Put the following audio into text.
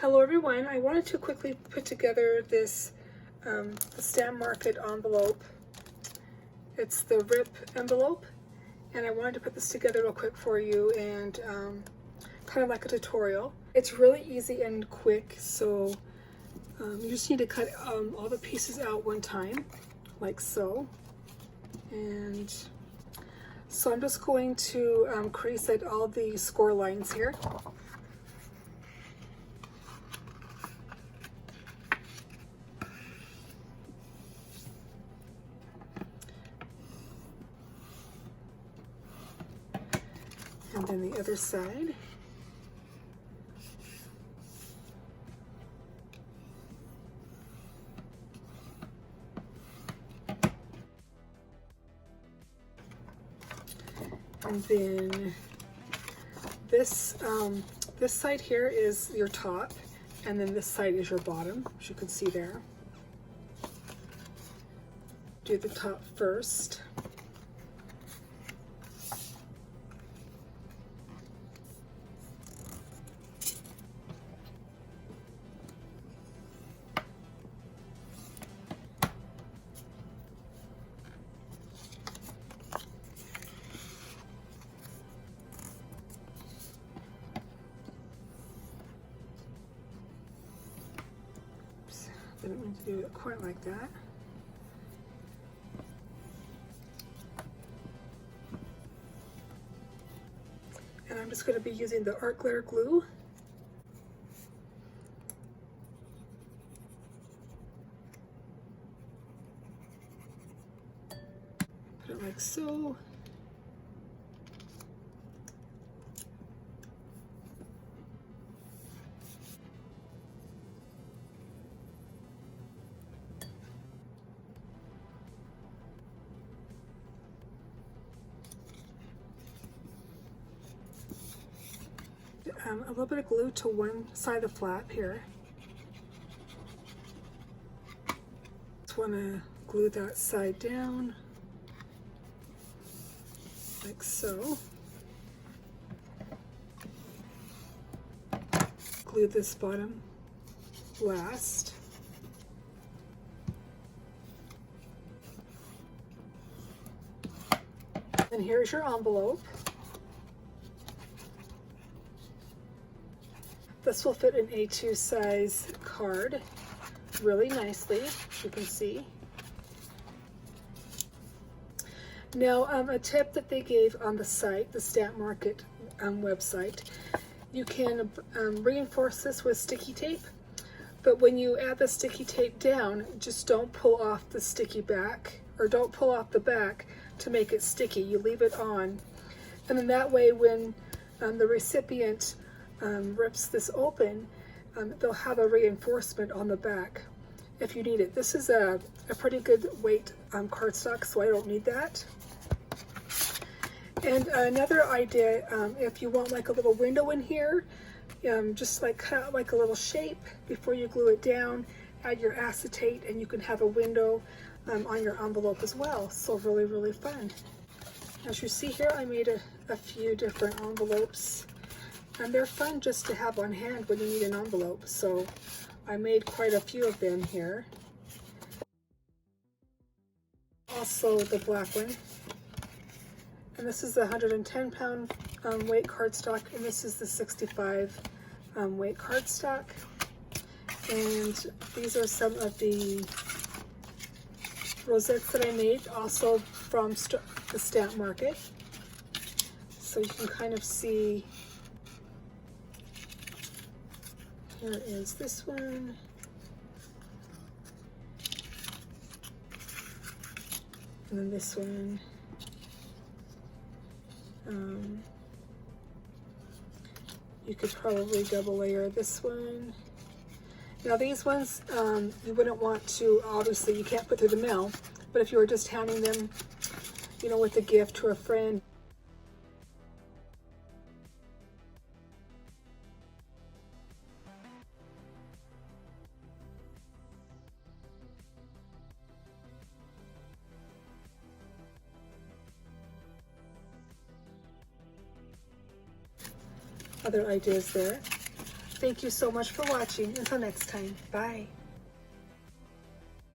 Hello everyone, I wanted to quickly put together this Stamp Market envelope. It's the RIP envelope, and I wanted to put this together real quick for you and kind of like a tutorial. It's really easy and quick, so you just need to cut all the pieces out one time, like so. And so I'm just going to crease at all the score lines here. And then the other side. And then this this side here is your top, and then this side is your bottom, as you can see there. Do the top first. Didn't mean to do it quite like that. And I'm just going to be using the art glitter glue. Put it like so. A little bit of glue to one side of the flap here. Just want to glue that side down, like so. Glue this bottom last. And here's your envelope. This will fit an A2 size card really nicely, as you can see. Now, a tip that they gave on the site, the Stamp Market website, you can reinforce this with sticky tape, but when you add the sticky tape down, just don't pull off the sticky back, or don't pull off the back to make it sticky. You leave it on, and then that way when the recipient rips this open, they'll have a reinforcement on the back if you need it. This is a pretty good weight cardstock, so I don't need that. And another idea, if you want like a little window in here, just like cut out like a little shape before you glue it down, add your acetate, and you can have a window on your envelope as well. So really, really fun. As you see here, I made a few different envelopes, and they're fun just to have on hand when you need an envelope. So I made quite a few of them here. Also the black one. And this is the 110-pound weight cardstock, and this is the 65 weight cardstock. And these are some of the rosettes that I made, also from the Stamp Market. So you can kind of see. Here is this one. And then this one. You could probably double layer this one. Now these ones, you wouldn't want to, obviously you can't put through the mail, but if you were just handing them, you know, with a gift to a friend. Other ideas there. thank you so much for watching. Until next time, bye.